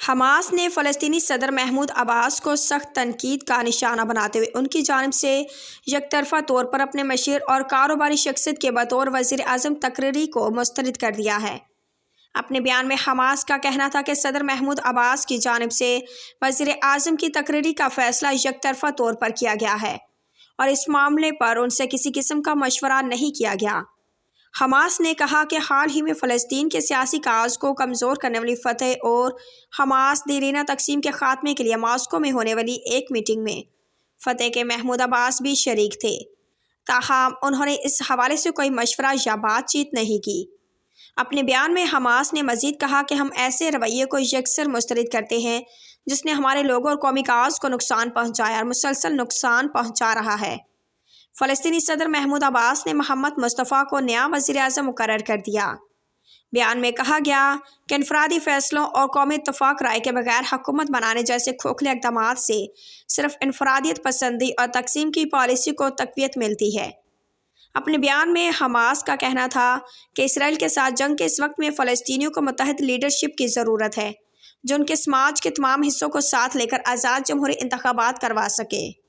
Hamas نے فلسطینی صدر محمود عباس کو سخت تنقید کا نشانہ بناتے ہوئے ان کی جانب سے یک طرفہ طور پر اپنے مشیر اور کاروباری شخصیت کے بطور وزیر اعظم تقرری کو مسترد کر دیا ہے۔ اپنے بیان میں حماس کا کہنا تھا کہ صدر محمود عباس کی جانب سے وزیر اعظم کی تقرری کا فیصلہ یک طرفہ طور پر کیا گیا ہے اور اس معاملے پر ان سے کسی قسم کا مشورہ نہیں کیا گیا۔ حماس نے کہا کہ حال ہی میں فلسطین کے سیاسی کاز کو کمزور کرنے والی فتح اور حماس دیرینہ تقسیم کے خاتمے کے لیے ماسکو میں ہونے والی ایک میٹنگ میں فتح کے محمود عباس بھی شریک تھے، تاہم انہوں نے اس حوالے سے کوئی مشورہ یا بات چیت نہیں کی۔ اپنے بیان میں حماس نے مزید کہا کہ ہم ایسے رویے کو یکسر مسترد کرتے ہیں جس نے ہمارے لوگوں اور قومی کاز کو نقصان پہنچایا اور مسلسل نقصان پہنچا رہا ہے۔ فلسطینی صدر محمود عباس نے محمد مصطفیٰ کو نیا وزیر اعظم مقرر کر دیا۔ بیان میں کہا گیا کہ انفرادی فیصلوں اور قومی اتفاق رائے کے بغیر حکومت بنانے جیسے کھوکھلے اقدامات سے صرف انفرادیت پسندی اور تقسیم کی پالیسی کو تقویت ملتی ہے۔ اپنے بیان میں حماس کا کہنا تھا کہ اسرائیل کے ساتھ جنگ کے اس وقت میں فلسطینیوں کو متحد لیڈرشپ کی ضرورت ہے جو ان کے سماج کے تمام حصوں کو ساتھ لے کر آزاد جمہوری انتخابات کروا سکے۔